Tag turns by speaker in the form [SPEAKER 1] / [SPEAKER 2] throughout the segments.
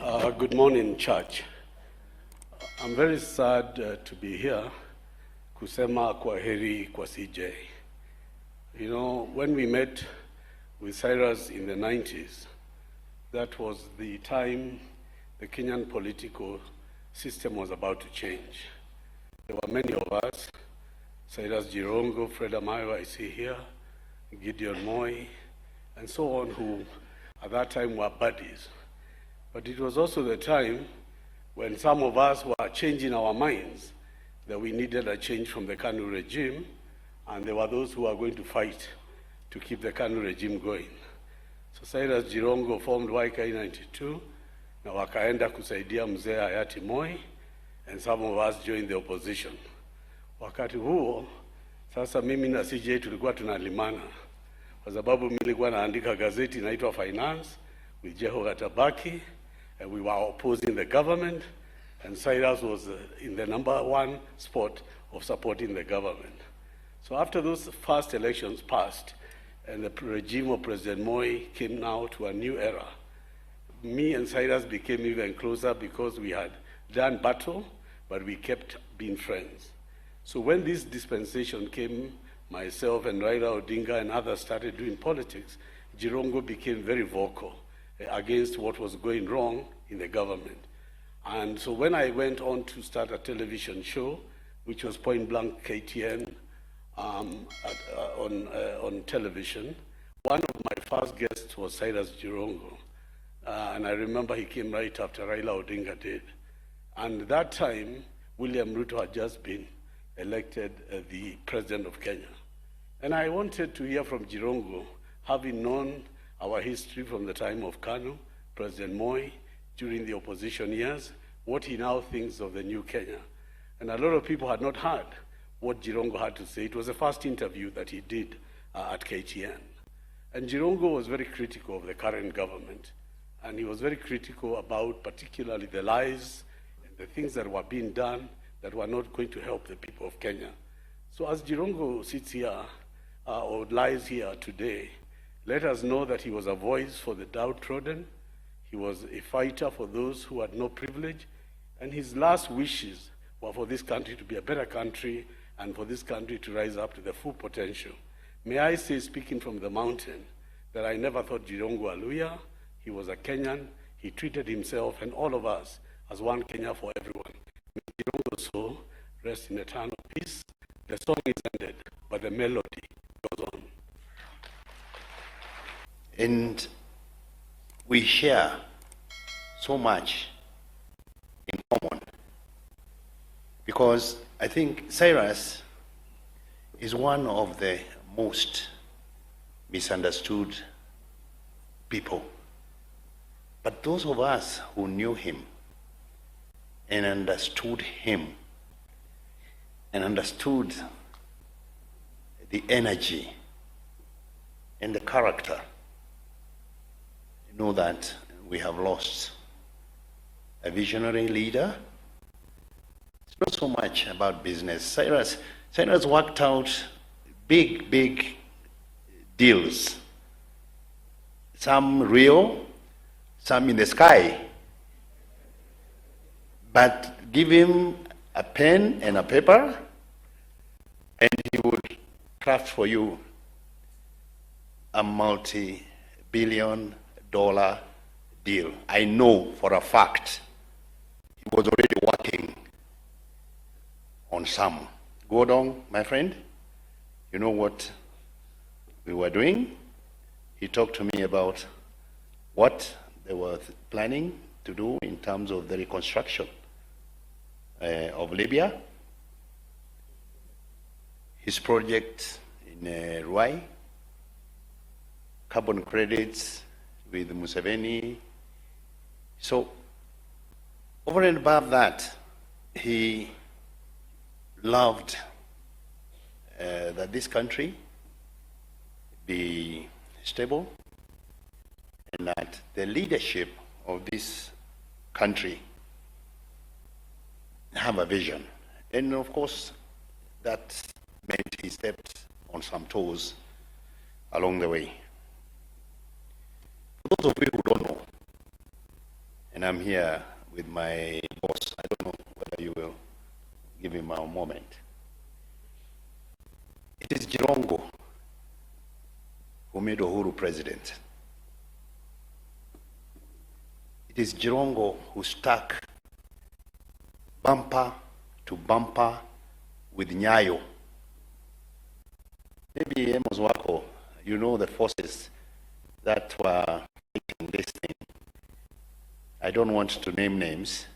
[SPEAKER 1] Good morning, church. I'm very sad to be here kusema kwaheri kwa CJ. You know, when we met with Cyrus in the 90s, that was the time the Kenyan political system was about to change. There were many of us, Cyrus Jirongo, Fred Amayo, I see here, Gideon Moi, and so on, who at that time were buddies. But it was also the time when some of us were changing our minds that we needed a change from the KANU regime, and there were those who were going to fight to keep the KANU regime going. So Cyrus Jirongo formed YK92, na wakaenda kusaidia mzee hayati Moi, and some of us joined the opposition. Wakati huo, sasa mimi na CJ tulikuwa tunalimana, kwa sababu mimi nilikuwa naandika gazeti inaitwa Finance with Jeho Gatabaki, and we were opposing the government, and Cyrus was in the #1 spot of supporting the government. So after those first elections passed, and the regime of President Moi came now to a new era, me and Cyrus became even closer because we had done battle, but we kept being friends. So when this dispensation came, myself and Raila Odinga and others started doing politics, Jirongo became very vocal against what was going wrong in the government. And so when I went on to start a television show, which was Point Blank KTN on television, one of my first guests was Cyrus Jirongo. And I remember he came right after Raila Odinga did. And that time, William Ruto had just been elected the president of Kenya. And I wanted to hear from Jirongo, having known our history from the time of KANU, President Moi, during the opposition years, what he now thinks of the new Kenya. And a lot of people had not heard what Jirongo had to say. It was the first interview that he did at KTN. And Jirongo was very critical of the current government. And he was very critical about particularly the lies and the things that were being done that were not going to help the people of Kenya. So as Jirongo sits here, or lies here today, let us know that he was a voice for the downtrodden. He was a fighter for those who had no privilege. And his last wishes were for this country to be a better country and for this country to rise up to the full potential. May I say, speaking from the mountain, that I never thought Jirongo Aluya. He was a Kenyan. He treated himself and all of us as one Kenya for everyone. May Jirongo's soul rest in eternal peace. The song is ended, but the melody goes on.
[SPEAKER 2] And we share so much in common, because I think Cyrus is one of the most misunderstood people. But those of us who knew him and understood him and understood the energy and the character know that we have lost a visionary leader. It's not so much about business. Cyrus worked out big deals. Some real, some in the sky. But give him a pen and a paper, and he would craft for you a multi-billion-dollar deal. I know for a fact he was already working on some. Gordon, my friend, you know what we were doing? He talked to me about what they were planning to do in terms of the reconstruction of Libya, his project in Ruai, carbon credits with Museveni. So, over and above that, he loved that this country be stable and that the leadership of this country have a vision. And of course, that meant he stepped on some toes along the way. For those of you who don't know, and I'm here with my boss. I don't know whether you will give him a moment. It is Jirongo who made Uhuru president. It is Jirongo who stuck bumper to bumper with Nyayo. Maybe Amos Wako, you know the forces that were making this thing. I don't want to name names,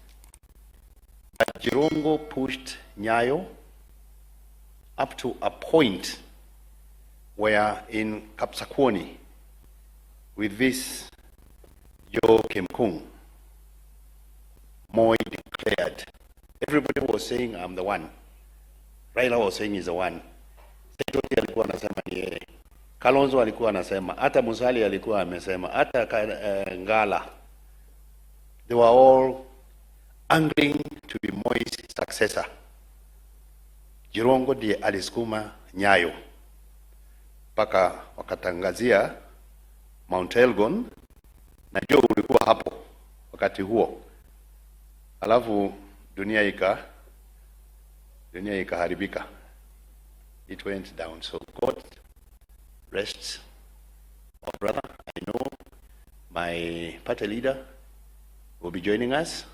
[SPEAKER 2] but Jirongo pushed Nyayo up to a point where in Kapsakwoni, with this Joe Kimkung, Moi declared, everybody was saying, I'm the one. Raila was saying he's the one. Setoti alikuwa anasema ni yeye. Kalonzo alikuwa anasema, hata Musali alikuwa amesema, hata Ngala. They were all angling to be Moi's successor. Jirongo ndiye alisukuma Nyayo mpaka wakatangazia Mount Elgon, na Joe ulikuwa hapo wakati huo. Alafu dunia ikaharibika. It went down. So God rest our brother. I know my party leader will be joining us,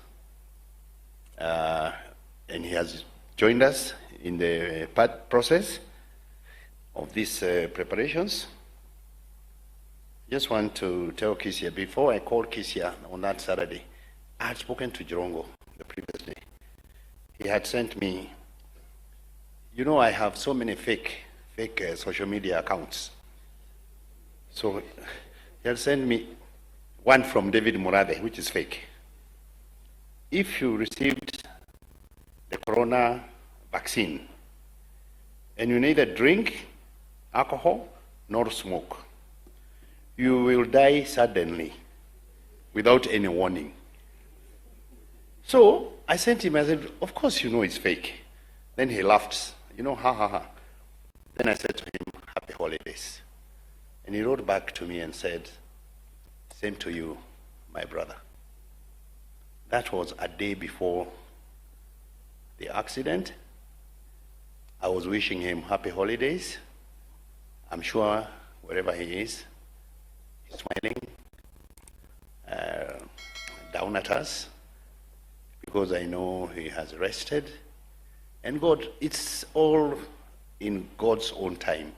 [SPEAKER 2] and he has joined us in the process of these preparations. Just want to tell Kisia, before I called Kisia on that Saturday, I had spoken to Jirongo the previous day. He had sent me, you know, I have so many fake social media accounts. So he had sent me one from David Murathe, which is fake. If you received the corona vaccine and you neither drink alcohol nor smoke, you will die suddenly without any warning. So I sent him, I said, of course you know it's fake. Then he laughed, you know, ha ha ha. Then I said to him, happy holidays. And he wrote back to me and said, same to you, my brother. That was a day before the accident. I was wishing him happy holidays. I'm sure wherever he is, he's smiling down at us, because I know he has rested. And God, it's all in God's own time.